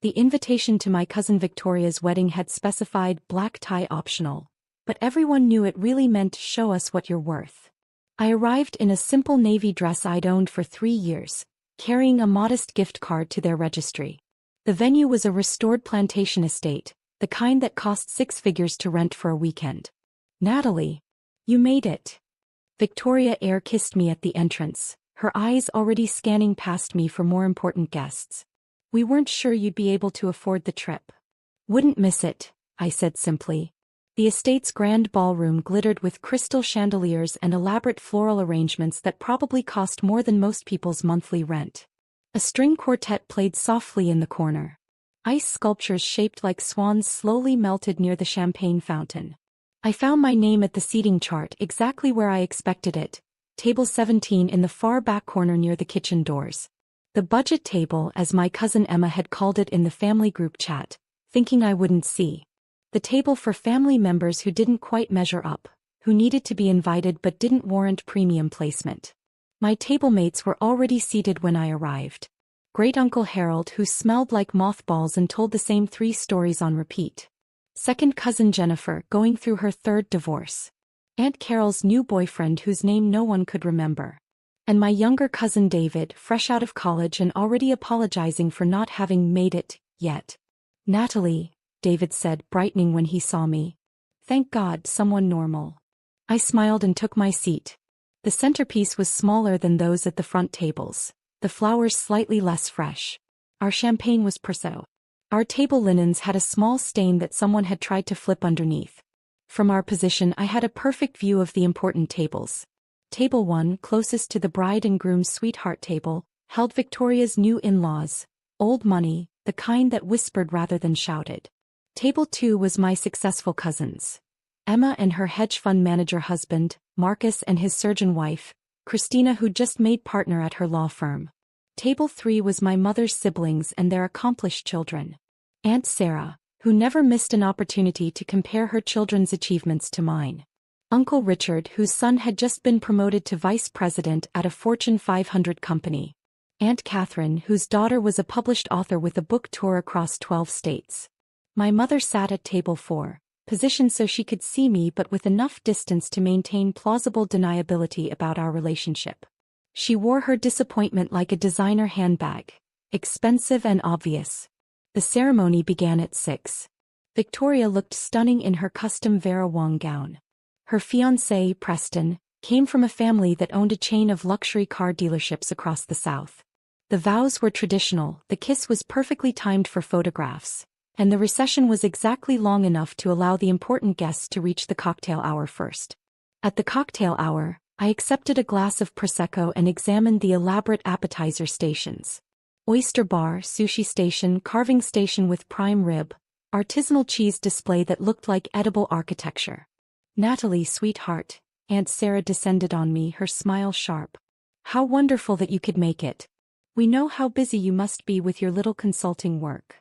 The invitation to my cousin Victoria's wedding had specified black tie optional, but everyone knew it really meant show us what you're worth. I arrived in a simple navy dress I'd owned for 3 years, carrying a modest gift card to their registry. The venue was a restored plantation estate, the kind that cost 6 figures to rent for a weekend. Natalie, you made it. Victoria air kissed me at the entrance, her eyes already scanning past me for more important guests. We weren't sure you'd be able to afford the trip. Wouldn't miss it, I said simply. The estate's grand ballroom glittered with crystal chandeliers and elaborate floral arrangements that probably cost more than most people's monthly rent. A string quartet played softly in the corner. Ice sculptures shaped like swans slowly melted near the champagne fountain. I found my name at the seating chart exactly where I expected it, table 17 in the far back corner near the kitchen doors. The budget table, as my cousin Emma had called it in the family group chat, thinking I wouldn't see. The table for family members who didn't quite measure up, who needed to be invited but didn't warrant premium placement. My table mates were already seated when I arrived. Great-uncle Harold, who smelled like mothballs and told the same 3 stories on repeat. Second cousin Jennifer, going through her 3rd divorce. Aunt Carol's new boyfriend whose name no one could remember. And my younger cousin David, fresh out of college and already apologizing for not having made it yet. Natalie, David said, brightening when he saw me. Thank God, someone normal. I smiled and took my seat. The centerpiece was smaller than those at the front tables, the flowers slightly less fresh. Our champagne was Prosecco. Our table linens had a small stain that someone had tried to flip underneath. From our position I had a perfect view of the important tables. Table 1, closest to the bride and groom's sweetheart table, held Victoria's new in-laws, old money, the kind that whispered rather than shouted. Table 2 was my successful cousins. Emma and her hedge fund manager husband, Marcus and his surgeon wife, Christina, who just made partner at her law firm. Table 3 was my mother's siblings and their accomplished children. Aunt Sarah, who never missed an opportunity to compare her children's achievements to mine. Uncle Richard, whose son had just been promoted to vice president at a Fortune 500 company. Aunt Catherine, whose daughter was a published author with a book tour across 12 states. My mother sat at table 4, positioned so she could see me but with enough distance to maintain plausible deniability about our relationship. She wore her disappointment like a designer handbag, expensive and obvious. The ceremony began at 6. Victoria looked stunning in her custom Vera Wang gown. Her fiancé, Preston, came from a family that owned a chain of luxury car dealerships across the South. The vows were traditional, the kiss was perfectly timed for photographs, and the recession was exactly long enough to allow the important guests to reach the cocktail hour first. At the cocktail hour, I accepted a glass of Prosecco and examined the elaborate appetizer stations. Oyster bar, sushi station, carving station with prime rib, artisanal cheese display that looked like edible architecture. Natalie, sweetheart, Aunt Sarah descended on me, her smile sharp. How wonderful that you could make it. We know how busy you must be with your little consulting work.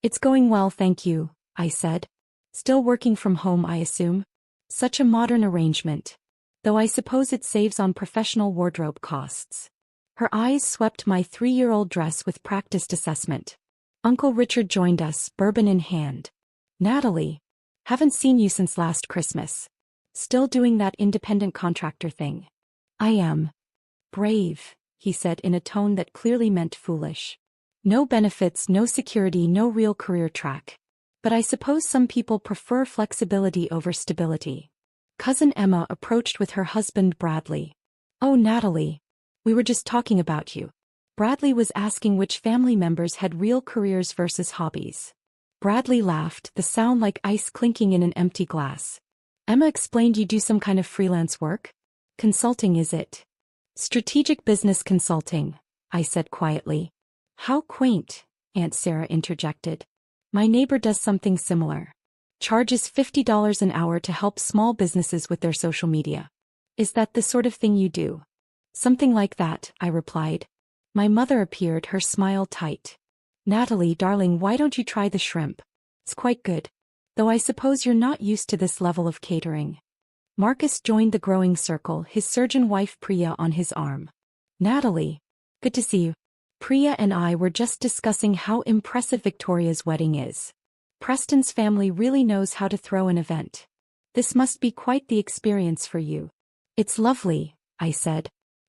It's going well, thank you, I said. Still working from home, I assume? Such a modern arrangement. Though I suppose it saves on professional wardrobe costs. Her eyes swept my 3-year-old dress with practiced assessment. Uncle Richard joined us, bourbon in hand. Natalie, haven't seen you since last Christmas. Still doing that independent contractor thing? I am. Brave, he said in a tone that clearly meant foolish. No benefits, no security, no real career track. But I suppose some people prefer flexibility over stability. Cousin Emma approached with her husband Bradley. Oh, Natalie. We were just talking about you. Bradley was asking which family members had real careers versus hobbies. Bradley laughed, the sound like ice clinking in an empty glass. Emma explained you do some kind of freelance work? Consulting, is it? Strategic business consulting, I said quietly. How quaint, Aunt Sarah interjected. My neighbor does something similar. Charges $50 an hour to help small businesses with their social media. Is that the sort of thing you do? Something like that, I replied. My mother appeared, her smile tight. Natalie, darling, why don't you try the shrimp? It's quite good. Though I suppose you're not used to this level of catering. Marcus joined the growing circle, his surgeon wife Priya on his arm. Natalie. Good to see you. Priya and I were just discussing how impressive Victoria's wedding is. Preston's family really knows how to throw an event. This must be quite the experience for you. It's lovely, I said.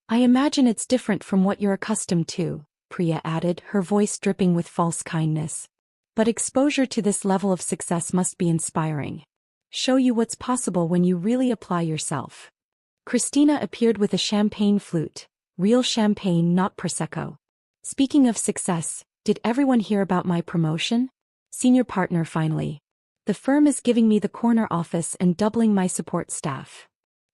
I imagine it's different from what you're accustomed to, Priya added, her voice dripping with false kindness. But exposure to this level of success must be inspiring. Show you what's possible when you really apply yourself. Christina appeared with a champagne flute, real champagne, not Prosecco. Speaking of success, did everyone hear about my promotion? Senior partner finally. The firm is giving me the corner office and doubling my support staff.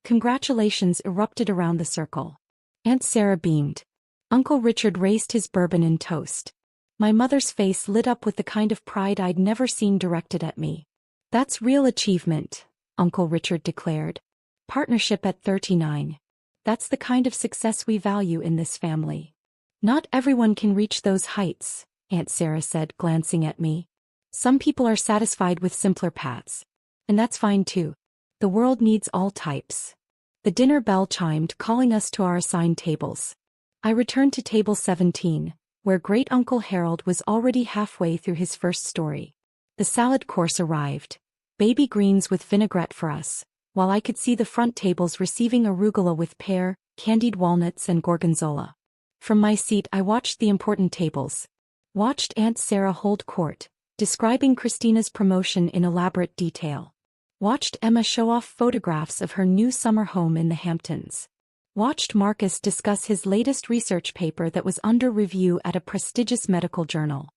Congratulations erupted around the circle. Aunt Sarah beamed. Uncle Richard raised his bourbon and toast. My mother's face lit up with the kind of pride I'd never seen directed at me. That's real achievement, Uncle Richard declared. Partnership at 39. That's the kind of success we value in this family. Not everyone can reach those heights, Aunt Sarah said, glancing at me. Some people are satisfied with simpler paths. And that's fine too. The world needs all types. The dinner bell chimed, calling us to our assigned tables. I returned to table 17, where Great-Uncle Harold was already halfway through his first story. The salad course arrived. Baby greens with vinaigrette for us, while I could see the front tables receiving arugula with pear, candied walnuts and gorgonzola. From my seat I watched the important tables. Watched Aunt Sarah hold court, describing Christina's promotion in elaborate detail. Watched Emma show off photographs of her new summer home in the Hamptons. Watched Marcus discuss his latest research paper that was under review at a prestigious medical journal.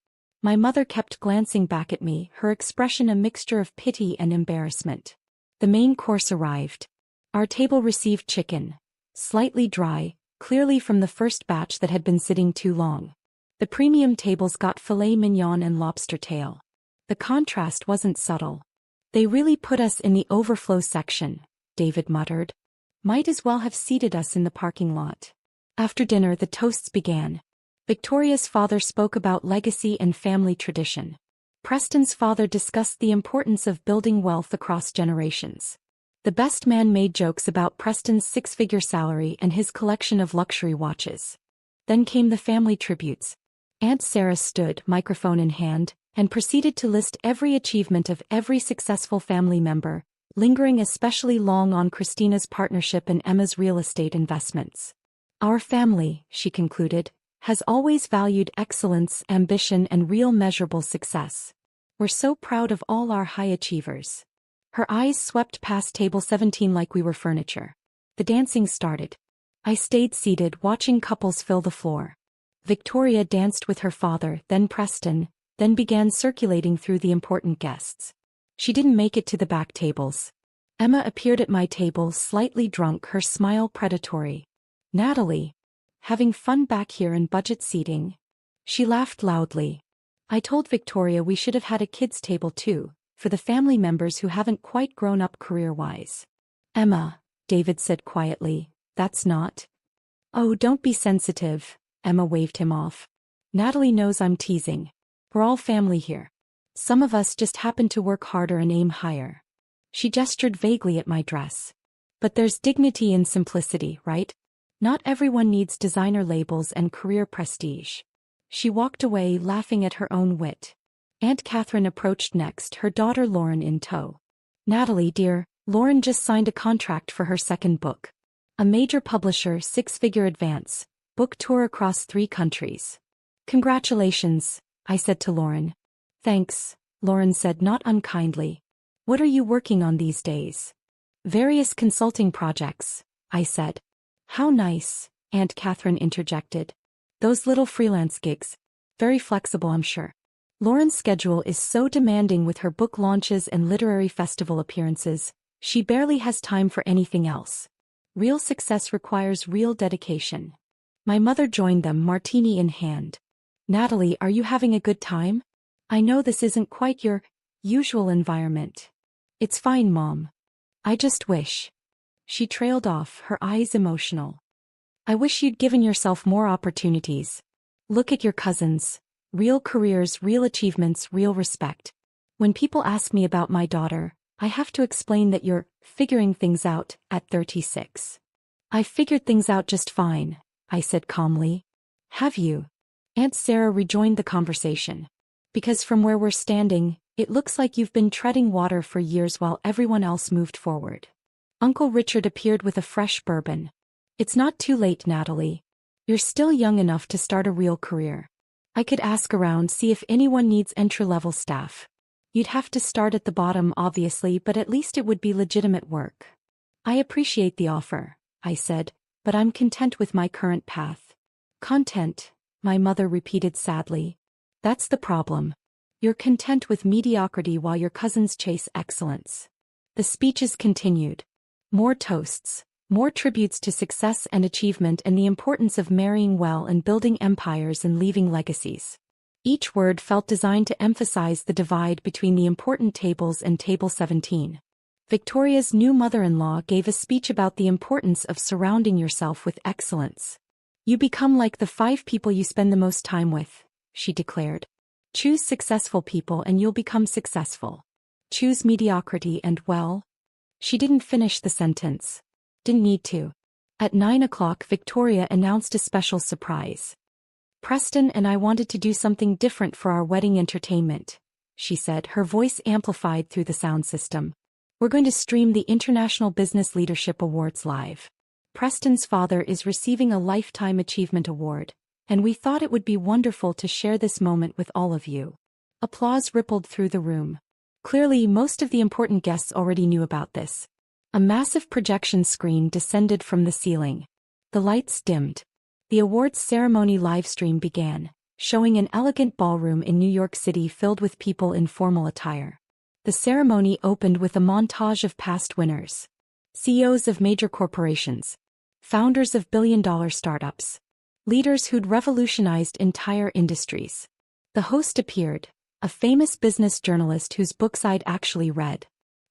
My mother kept glancing back at me, her expression a mixture of pity and embarrassment. The main course arrived. Our table received chicken. Slightly dry, clearly from the first batch that had been sitting too long. The premium tables got filet mignon and lobster tail. The contrast wasn't subtle. They really put us in the overflow section, David muttered. Might as well have seated us in the parking lot. After dinner the toasts began. Victoria's father spoke about legacy and family tradition. Preston's father discussed the importance of building wealth across generations. The best man made jokes about Preston's six-figure salary and his collection of luxury watches. Then came the family tributes. Aunt Sarah stood, microphone in hand, and proceeded to list every achievement of every successful family member, lingering especially long on Christina's partnership and Emma's real estate investments. Our family, she concluded, has always valued excellence, ambition, and real measurable success. We're so proud of all our high achievers. Her eyes swept past table 17 like we were furniture. The dancing started. I stayed seated, watching couples fill the floor. Victoria danced with her father, then Preston, then began circulating through the important guests. She didn't make it to the back tables. Emma appeared at my table, slightly drunk, her smile predatory. Natalie. Having fun back here in budget seating? She laughed loudly. I told Victoria we should have had a kids' table too, for the family members who haven't quite grown up career-wise. Emma, David said quietly, that's not. Oh, don't be sensitive, Emma waved him off. Natalie knows I'm teasing. We're all family here. Some of us just happen to work harder and aim higher. She gestured vaguely at my dress. But there's dignity in simplicity, right? Not everyone needs designer labels and career prestige. She walked away, laughing at her own wit. Aunt Catherine approached next, her daughter Lauren in tow. Natalie, dear, Lauren just signed a contract for her second book. A major publisher, six-figure advance, book tour across 3 countries. Congratulations, I said to Lauren. Thanks, Lauren said not unkindly. What are you working on these days? Various consulting projects, I said. How nice, Aunt Catherine interjected. Those little freelance gigs. Very flexible, I'm sure. Lauren's schedule is so demanding with her book launches and literary festival appearances, she barely has time for anything else. Real success requires real dedication. My mother joined them, martini in hand. Natalie, are you having a good time? I know this isn't quite your usual environment. It's fine, Mom. I just wish. She trailed off, her eyes emotional. I wish you'd given yourself more opportunities. Look at your cousins. Real careers, real achievements, real respect. When people ask me about my daughter, I have to explain that you're figuring things out at 36. I figured things out just fine, I said calmly. Have you? Aunt Sarah rejoined the conversation. Because from where we're standing, it looks like you've been treading water for years while everyone else moved forward. Uncle Richard appeared with a fresh bourbon. It's not too late, Natalie. You're still young enough to start a real career. I could ask around, see if anyone needs entry-level staff. You'd have to start at the bottom, obviously, but at least it would be legitimate work. I appreciate the offer, I said, but I'm content with my current path. Content, my mother repeated sadly. That's the problem. You're content with mediocrity while your cousins chase excellence. The speeches continued. More toasts, more tributes to success and achievement and the importance of marrying well and building empires and leaving legacies. Each word felt designed to emphasize the divide between the important tables and Table 17. Victoria's new mother-in-law gave a speech about the importance of surrounding yourself with excellence. You become like the 5 people you spend the most time with, she declared. Choose successful people and you'll become successful. Choose mediocrity and well. She didn't finish the sentence. Didn't need to. At 9 o'clock, Victoria announced a special surprise. Preston and I wanted to do something different for our wedding entertainment, she said, her voice amplified through the sound system. We're going to stream the International Business Leadership Awards live. Preston's father is receiving a Lifetime Achievement Award, and we thought it would be wonderful to share this moment with all of you. Applause rippled through the room. Clearly, most of the important guests already knew about this. A massive projection screen descended from the ceiling. The lights dimmed. The awards ceremony livestream began, showing an elegant ballroom in New York City filled with people in formal attire. The ceremony opened with a montage of past winners. CEOs of major corporations. Founders of billion-dollar startups. Leaders who'd revolutionized entire industries. The host appeared, a famous business journalist whose books I'd actually read.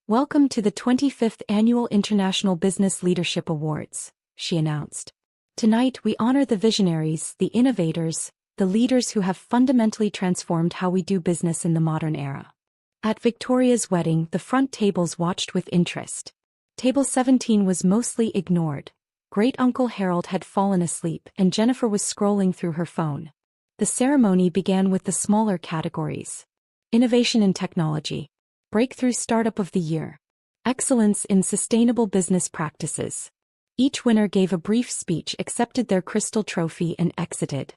Welcome to the 25th Annual International Business Leadership Awards, she announced. Tonight we honor the visionaries, the innovators, the leaders who have fundamentally transformed how we do business in the modern era. At Victoria's wedding, the front tables watched with interest. Table 17 was mostly ignored. Great-Uncle Harold had fallen asleep and Jennifer was scrolling through her phone. The ceremony began with the smaller categories. Innovation in technology. Breakthrough Startup of the Year. Excellence in Sustainable Business Practices. Each winner gave a brief speech, accepted their crystal trophy and exited.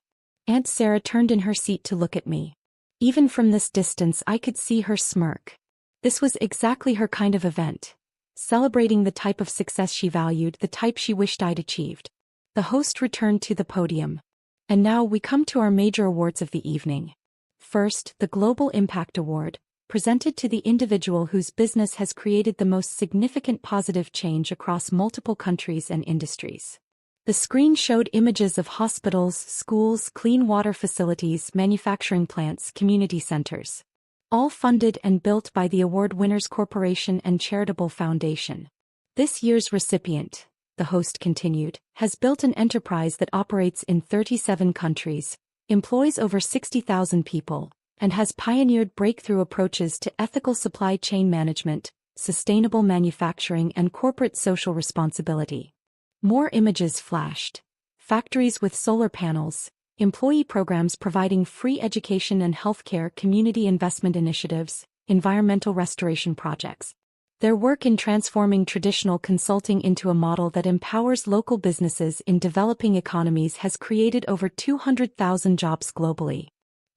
Aunt Sarah turned in her seat to look at me. Even from this distance I could see her smirk. This was exactly her kind of event. Celebrating the type of success she valued, the type she wished I'd achieved. The host returned to the podium. And now we come to our major awards of the evening. First, the Global Impact Award, presented to the individual whose business has created the most significant positive change across multiple countries and industries. The screen showed images of hospitals, schools, clean water facilities, manufacturing plants, community centers. All funded and built by the award winners' corporation and charitable foundation. This year's recipient, the host continued, has built an enterprise that operates in 37 countries, employs over 60,000 people, and has pioneered breakthrough approaches to ethical supply chain management, sustainable manufacturing and corporate social responsibility. More images flashed. Factories with solar panels, employee programs providing free education and healthcare, community investment initiatives, environmental restoration projects. Their work in transforming traditional consulting into a model that empowers local businesses in developing economies has created over 200,000 jobs globally.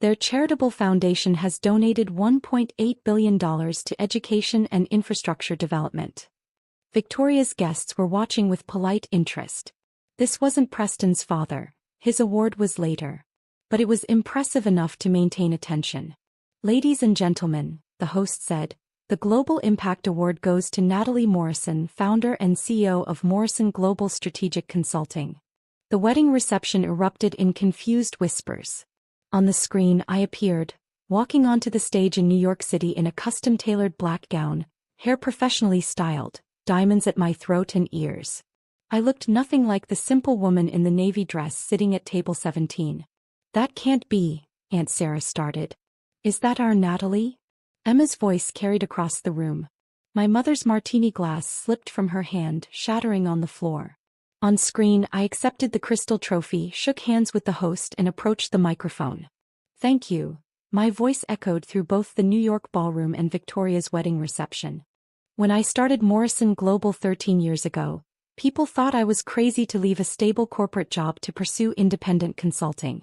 Their charitable foundation has donated $1.8 billion to education and infrastructure development. Victoria's guests were watching with polite interest. This wasn't Preston's father, his award was later. But it was impressive enough to maintain attention. Ladies and gentlemen, the host said, the Global Impact Award goes to Natalie Morrison, founder and CEO of Morrison Global Strategic Consulting. The wedding reception erupted in confused whispers. On the screen I appeared, walking onto the stage in New York City in a custom-tailored black gown, hair professionally styled, diamonds at my throat and ears. I looked nothing like the simple woman in the navy dress sitting at table 17. That can't be, Aunt Sarah started. Is that our Natalie? Emma's voice carried across the room. My mother's martini glass slipped from her hand, shattering on the floor. On screen, I accepted the crystal trophy, shook hands with the host and approached the microphone. Thank you. My voice echoed through both the New York ballroom and Victoria's wedding reception. When I started Morrison Global 13 years ago, people thought I was crazy to leave a stable corporate job to pursue independent consulting.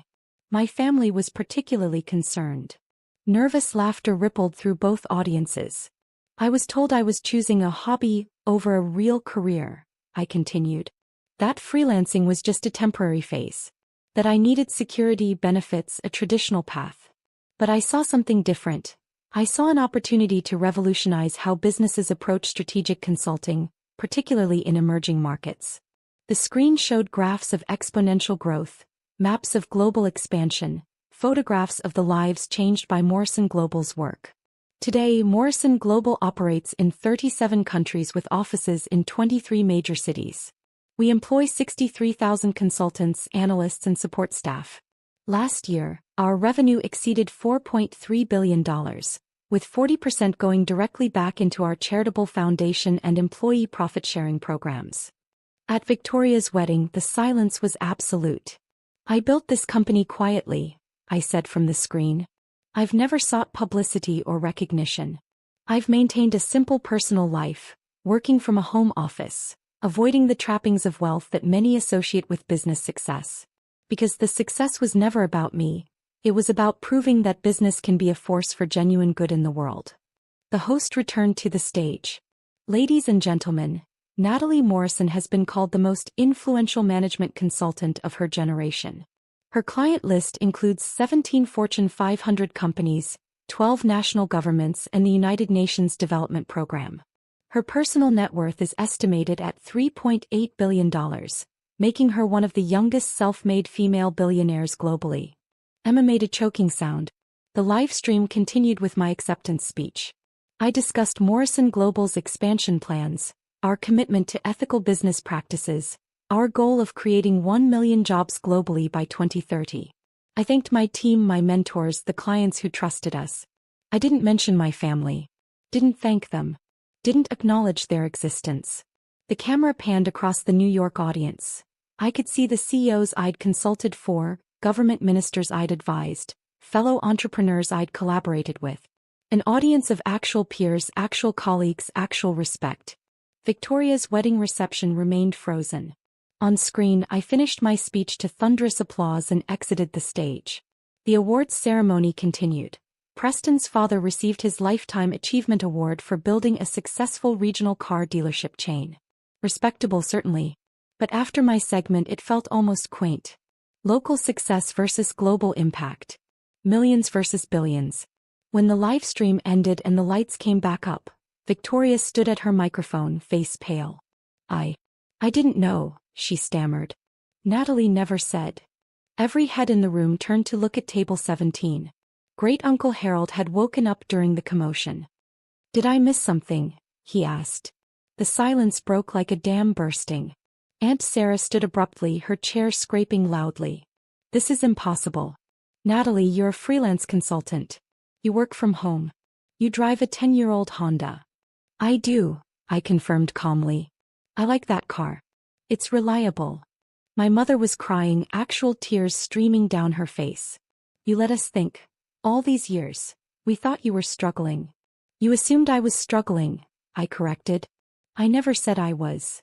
My family was particularly concerned. Nervous laughter rippled through both audiences. I was told I was choosing a hobby over a real career, I continued. That freelancing was just a temporary phase. That I needed security, benefits, a traditional path. But I saw something different. I saw an opportunity to revolutionize how businesses approach strategic consulting, particularly in emerging markets. The screen showed graphs of exponential growth, maps of global expansion, photographs of the lives changed by Morrison Global's work. Today, Morrison Global operates in 37 countries with offices in 23 major cities. We employ 63,000 consultants, analysts, and support staff. Last year, our revenue exceeded $4.3 billion, with 40% going directly back into our charitable foundation and employee profit-sharing programs. At Victoria's wedding, the silence was absolute. I built this company quietly, I said from the screen. I've never sought publicity or recognition. I've maintained a simple personal life, working from a home office, avoiding the trappings of wealth that many associate with business success. Because the success was never about me, it was about proving that business can be a force for genuine good in the world. The host returned to the stage. Ladies and gentlemen, Natalie Morrison has been called the most influential management consultant of her generation. Her client list includes 17 Fortune 500 companies, 12 national governments, and the United Nations Development Program. Her personal net worth is estimated at $3.8 billion, making her one of the youngest self-made female billionaires globally. Emma made a choking sound. The live stream continued with my acceptance speech. I discussed Morrison Global's expansion plans, our commitment to ethical business practices, our goal of creating 1 million jobs globally by 2030. I thanked my team, my mentors, the clients who trusted us. I didn't mention my family. Didn't thank them. Didn't acknowledge their existence. The camera panned across the New York audience. I could see the CEOs I'd consulted for, government ministers I'd advised, fellow entrepreneurs I'd collaborated with. An audience of actual peers, actual colleagues, actual respect. Victoria's wedding reception remained frozen. On screen, I finished my speech to thunderous applause and exited the stage. The awards ceremony continued. Preston's father received his Lifetime Achievement Award for building a successful regional car dealership chain. Respectable, certainly. But after my segment, it felt almost quaint. Local success versus global impact. Millions versus billions. When the live stream ended and the lights came back up, Victoria stood at her microphone, face pale. I didn't know, she stammered. Natalie never said. Every head in the room turned to look at table 17. Great-Uncle Harold had woken up during the commotion. Did I miss something? He asked. The silence broke like a dam bursting. Aunt Sarah stood abruptly, her chair scraping loudly. This is impossible. Natalie, you're a freelance consultant. You work from home. You drive a 10-year-old Honda. I do, I confirmed calmly. I like that car. It's reliable. My mother was crying, actual tears streaming down her face. You let us think. All these years, we thought you were struggling. You assumed I was struggling, I corrected. I never said I was.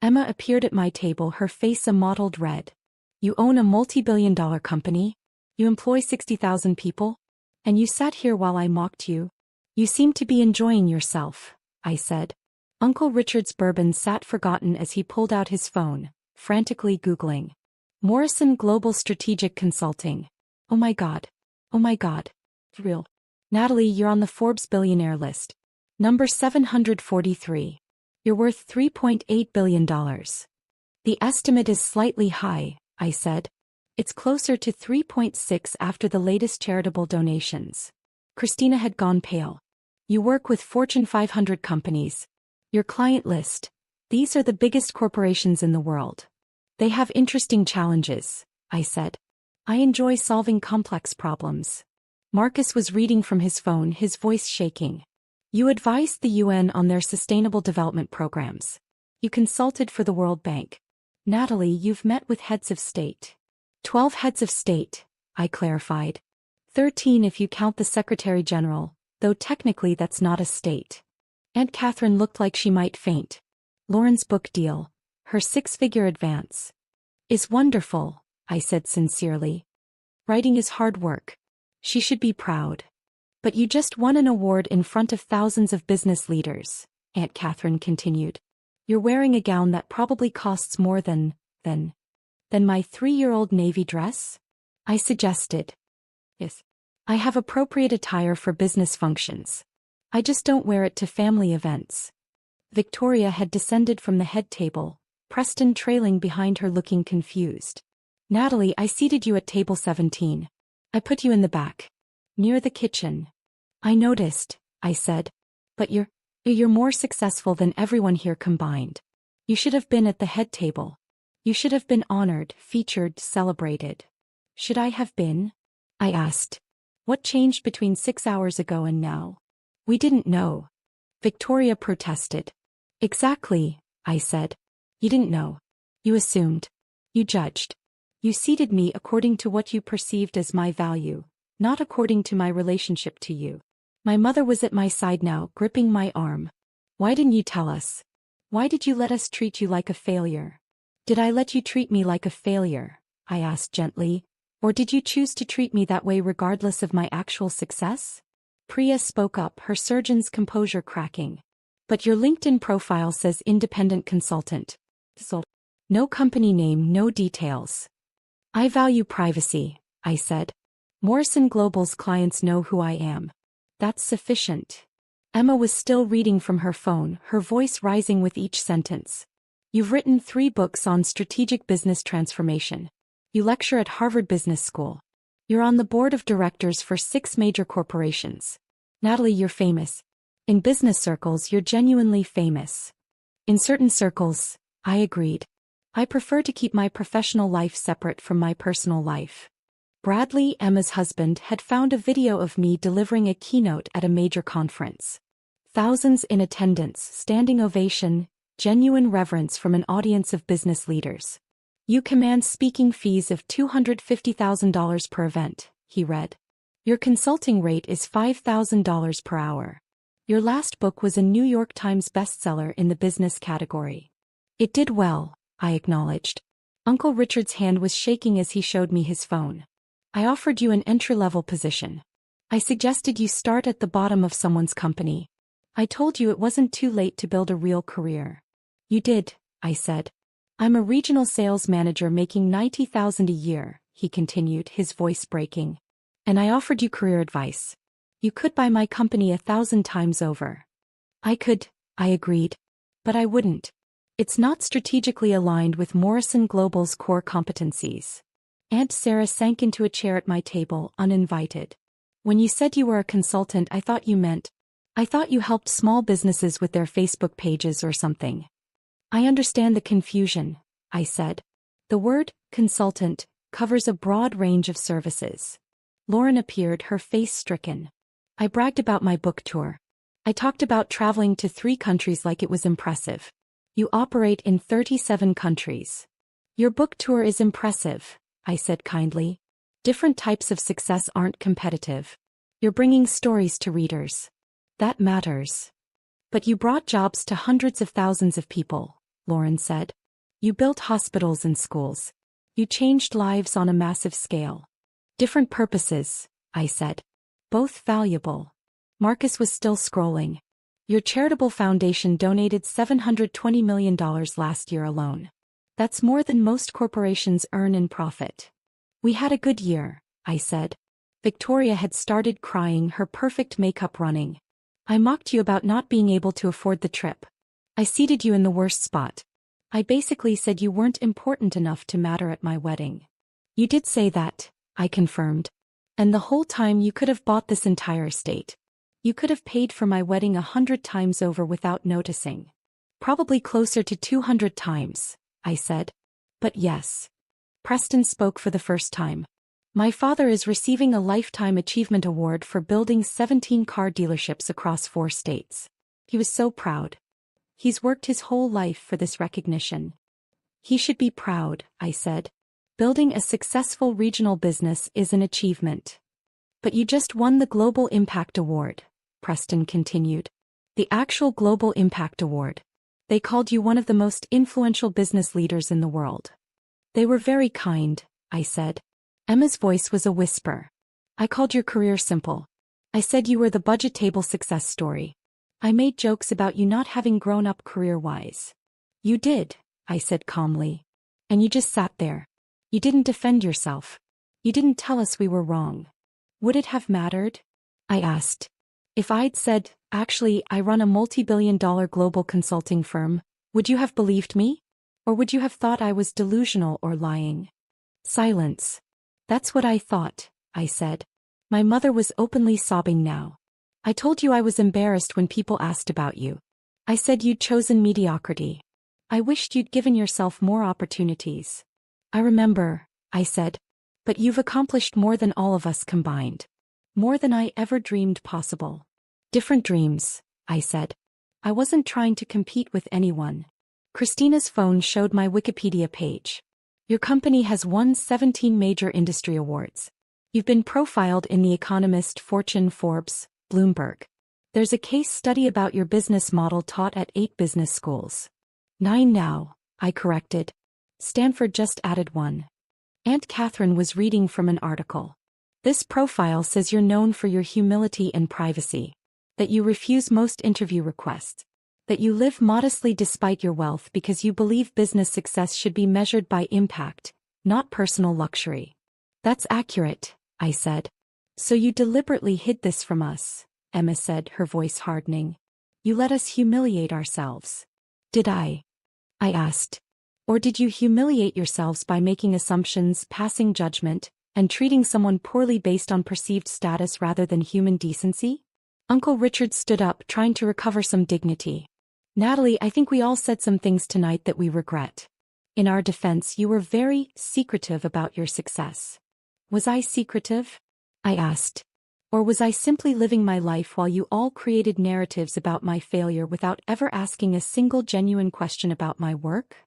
Emma appeared at my table, her face a mottled red. You own a multi-billion-dollar company? You employ 60,000 people? And you sat here while I mocked you? You seem to be enjoying yourself, I said. Uncle Richard's bourbon sat forgotten as he pulled out his phone, frantically Googling. Morrison Global Strategic Consulting. Oh my God. Oh my God. Real. Natalie, you're on the Forbes billionaire list. Number 743. You're worth $3.8 billion. The estimate is slightly high, I said. It's closer to 3.6 after the latest charitable donations. Christina had gone pale. You work with Fortune 500 companies. Your client list. These are the biggest corporations in the world. They have interesting challenges, I said. I enjoy solving complex problems. Marcus was reading from his phone, his voice shaking. You advised the UN on their sustainable development programs. You consulted for the World Bank. Natalie, you've met with heads of state. 12 heads of state, I clarified. 13 if you count the Secretary General, though technically that's not a state. Aunt Catherine looked like she might faint. Lauren's book deal, her 6-figure advance, is wonderful, I said sincerely. Writing is hard work. She should be proud. But you just won an award in front of thousands of business leaders, Aunt Catherine continued. You're wearing a gown that probably costs more than my 3-year-old navy dress? I suggested. Yes. I have appropriate attire for business functions. I just don't wear it to family events. Victoria had descended from the head table, Preston trailing behind her looking confused. Natalie, I seated you at table 17. I put you in the back. Near the kitchen. I noticed, I said. But you're more successful than everyone here combined. You should have been at the head table. You should have been honored, featured, celebrated. Should I have been? I asked. What changed between 6 hours ago and now? We didn't know. Victoria protested. Exactly, I said. You didn't know. You assumed. You judged. You seated me according to what you perceived as my value, not according to my relationship to you. My mother was at my side now, gripping my arm. Why didn't you tell us? Why did you let us treat you like a failure? Did I let you treat me like a failure? I asked gently. Or did you choose to treat me that way regardless of my actual success? Priya spoke up, her surgeon's composure cracking. But your LinkedIn profile says independent consultant. No company name, no details. I value privacy, I said. Morrison Global's clients know who I am. That's sufficient. Emma was still reading from her phone, her voice rising with each sentence. You've written 3 books on strategic business transformation. You lecture at Harvard Business School. You're on the board of directors for 6 major corporations. Natalie, you're famous. In business circles, you're genuinely famous. In certain circles, I agreed. I prefer to keep my professional life separate from my personal life. Bradley, Emma's husband, had found a video of me delivering a keynote at a major conference. Thousands in attendance, standing ovation, genuine reverence from an audience of business leaders. You command speaking fees of $250,000 per event, he read. Your consulting rate is $5,000 per hour. Your last book was a New York Times bestseller in the business category. It did well, I acknowledged. Uncle Richard's hand was shaking as he showed me his phone. I offered you an entry-level position. I suggested you start at the bottom of someone's company. I told you it wasn't too late to build a real career. You did, I said. I'm a regional sales manager making $90,000 a year, he continued, his voice breaking. And I offered you career advice. You could buy my company 1,000 times over. I could, I agreed. But I wouldn't. It's not strategically aligned with Morrison Global's core competencies. Aunt Sarah sank into a chair at my table, uninvited. When you said you were a consultant, I thought you helped small businesses with their Facebook pages or something. I understand the confusion, I said. The word, consultant, covers a broad range of services. Lauren appeared, her face stricken. I bragged about my book tour. I talked about traveling to 3 countries like it was impressive. You operate in 37 countries. Your book tour is impressive, I said kindly. Different types of success aren't competitive. You're bringing stories to readers. That matters. But you brought jobs to hundreds of thousands of people, Lauren said. You built hospitals and schools. You changed lives on a massive scale. Different purposes, I said. Both valuable. Marcus was still scrolling. Your charitable foundation donated $720 million last year alone. That's more than most corporations earn in profit. We had a good year, I said. Victoria had started crying, her perfect makeup running. I mocked you about not being able to afford the trip. I seated you in the worst spot. I basically said you weren't important enough to matter at my wedding. You did say that, I confirmed. And the whole time you could have bought this entire estate. You could have paid for my wedding 100 times over without noticing. Probably closer to 200 times, I said. But yes. Preston spoke for the first time. My father is receiving a Lifetime Achievement Award for building 17 car dealerships across 4 states. He was so proud. He's worked his whole life for this recognition. He should be proud, I said. Building a successful regional business is an achievement. But you just won the Global Impact Award, Preston continued. The actual Global Impact Award. They called you one of the most influential business leaders in the world. They were very kind, I said. Emma's voice was a whisper. I called your career simple. I said you were the budget table success story. I made jokes about you not having grown up career-wise. You did, I said calmly. And you just sat there. You didn't defend yourself. You didn't tell us we were wrong. Would it have mattered? I asked. If I'd said, actually, I run a multi-billion-dollar global consulting firm, would you have believed me? Or would you have thought I was delusional or lying? Silence. That's what I thought, I said. My mother was openly sobbing now. I told you I was embarrassed when people asked about you. I said you'd chosen mediocrity. I wished you'd given yourself more opportunities. I remember, I said. But you've accomplished more than all of us combined. More than I ever dreamed possible. Different dreams, I said. I wasn't trying to compete with anyone. Christina's phone showed my Wikipedia page. Your company has won 17 major industry awards. You've been profiled in The Economist, Fortune, Forbes, Bloomberg. There's a case study about your business model taught at 8 business schools. 9 now, I corrected. Stanford just added 1. Aunt Catherine was reading from an article. This profile says you're known for your humility and privacy. That you refuse most interview requests. That you live modestly despite your wealth because you believe business success should be measured by impact, not personal luxury. That's accurate, I said. So you deliberately hid this from us, Emma said, her voice hardening. You let us humiliate ourselves. Did I asked. Or did you humiliate yourselves by making assumptions, passing judgment, and treating someone poorly based on perceived status rather than human decency? Uncle Richard stood up, trying to recover some dignity. Natalie, I think we all said some things tonight that we regret. In our defense, you were very secretive about your success. Was I secretive? I asked. Or was I simply living my life while you all created narratives about my failure without ever asking a single genuine question about my work?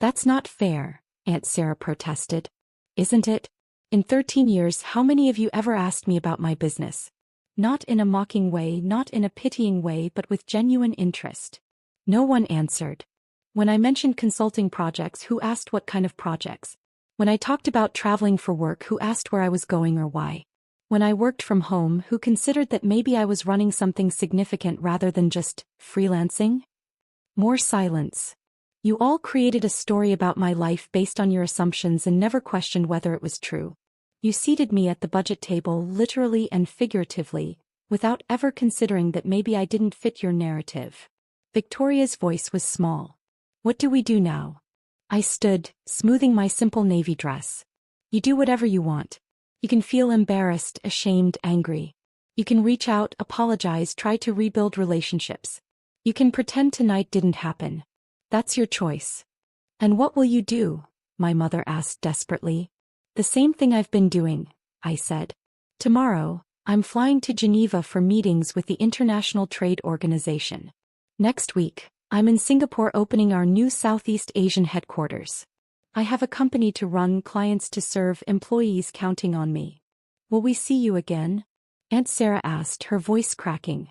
That's not fair, Aunt Sarah protested. Isn't it? In 13 years, how many of you ever asked me about my business? Not in a mocking way, not in a pitying way, but with genuine interest. No one answered. When I mentioned consulting projects, who asked what kind of projects? When I talked about traveling for work, who asked where I was going or why? When I worked from home, who considered that maybe I was running something significant rather than just freelancing? More silence. You all created a story about my life based on your assumptions and never questioned whether it was true. You seated me at the budget table literally and figuratively, without ever considering that maybe I didn't fit your narrative. Victoria's voice was small. What do we do now? I stood, smoothing my simple navy dress. You do whatever you want. You can feel embarrassed, ashamed, angry. You can reach out, apologize, try to rebuild relationships. You can pretend tonight didn't happen. That's your choice. And what will you do? My mother asked desperately. The same thing I've been doing, I said. Tomorrow, I'm flying to Geneva for meetings with the International Trade Organization. Next week, I'm in Singapore opening our new Southeast Asian headquarters. I have a company to run, clients to serve, employees counting on me. Will we see you again? Aunt Sarah asked, her voice cracking.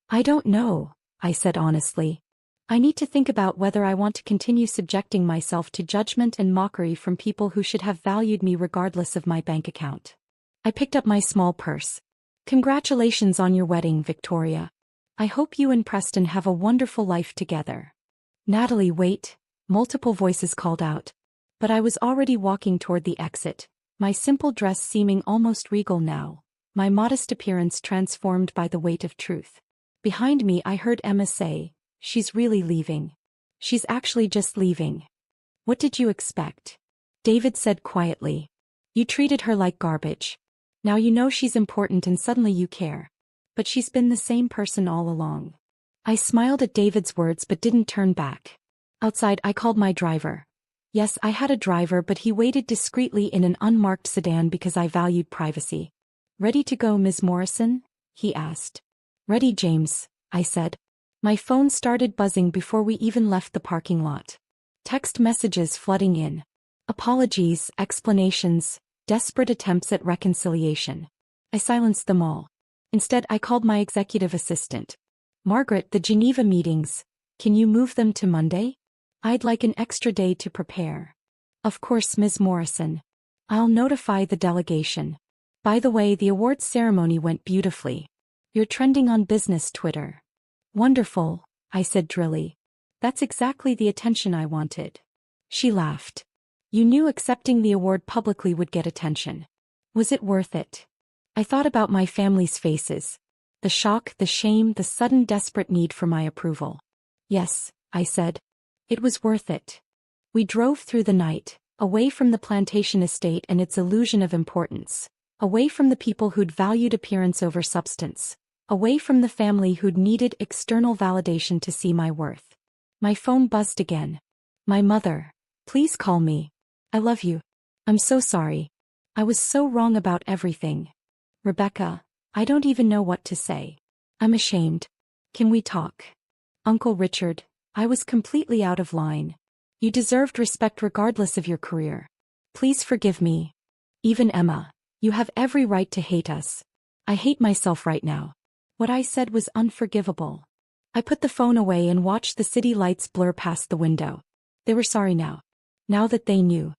I don't know, I said honestly. I need to think about whether I want to continue subjecting myself to judgment and mockery from people who should have valued me regardless of my bank account. I picked up my small purse. Congratulations on your wedding, Victoria. I hope you and Preston have a wonderful life together. Natalie, wait, multiple voices called out. But I was already walking toward the exit, my simple dress seeming almost regal now, my modest appearance transformed by the weight of truth. Behind me I heard Emma say, "She's really leaving. She's actually just leaving." What did you expect? David said quietly. You treated her like garbage. Now you know she's important and suddenly you care. But she's been the same person all along. I smiled at David's words but didn't turn back. Outside I called my driver. Yes, I had a driver, but he waited discreetly in an unmarked sedan because I valued privacy. Ready to go, Ms. Morrison? He asked. Ready, James, I said. My phone started buzzing before we even left the parking lot. Text messages flooding in. Apologies, explanations, desperate attempts at reconciliation. I silenced them all. Instead, I called my executive assistant. Margaret, the Geneva meetings, can you move them to Monday? I'd like an extra day to prepare. Of course, Ms. Morrison. I'll notify the delegation. By the way, the awards ceremony went beautifully. You're trending on business Twitter. Wonderful, I said drily. That's exactly the attention I wanted. She laughed. You knew accepting the award publicly would get attention. Was it worth it? I thought about my family's faces. The shock, the shame, the sudden desperate need for my approval. Yes, I said. It was worth it. We drove through the night, away from the plantation estate and its illusion of importance, away from the people who'd valued appearance over substance, away from the family who'd needed external validation to see my worth. My phone buzzed again. My mother. Please call me. I love you. I'm so sorry. I was so wrong about everything. Rebecca, I don't even know what to say. I'm ashamed. Can we talk? Uncle Richard, I was completely out of line. You deserved respect regardless of your career. Please forgive me. Even Emma, you have every right to hate us. I hate myself right now. What I said was unforgivable. I put the phone away and watched the city lights blur past the window. They were sorry now. Now that they knew.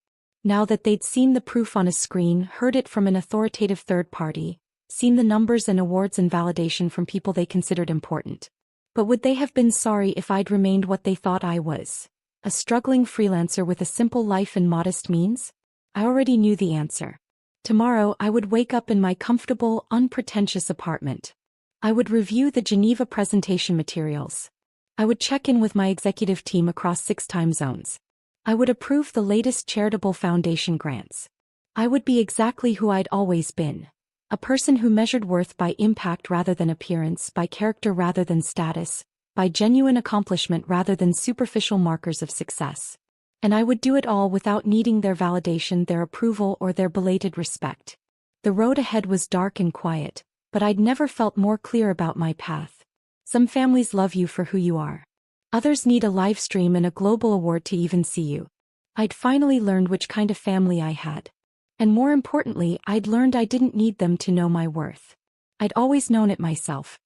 Now that they'd seen the proof on a screen, heard it from an authoritative third party, seen the numbers and awards and validation from people they considered important. But would they have been sorry if I'd remained what they thought I was? A struggling freelancer with a simple life and modest means? I already knew the answer. Tomorrow I would wake up in my comfortable, unpretentious apartment. I would review the Geneva presentation materials. I would check in with my executive team across 6 time zones. I would approve the latest charitable foundation grants. I would be exactly who I'd always been. A person who measured worth by impact rather than appearance, by character rather than status, by genuine accomplishment rather than superficial markers of success. And I would do it all without needing their validation, their approval, or their belated respect. The road ahead was dark and quiet, but I'd never felt more clear about my path. Some families love you for who you are. Others need a live stream and a global award to even see you. I'd finally learned which kind of family I had. And more importantly, I'd learned I didn't need them to know my worth. I'd always known it myself.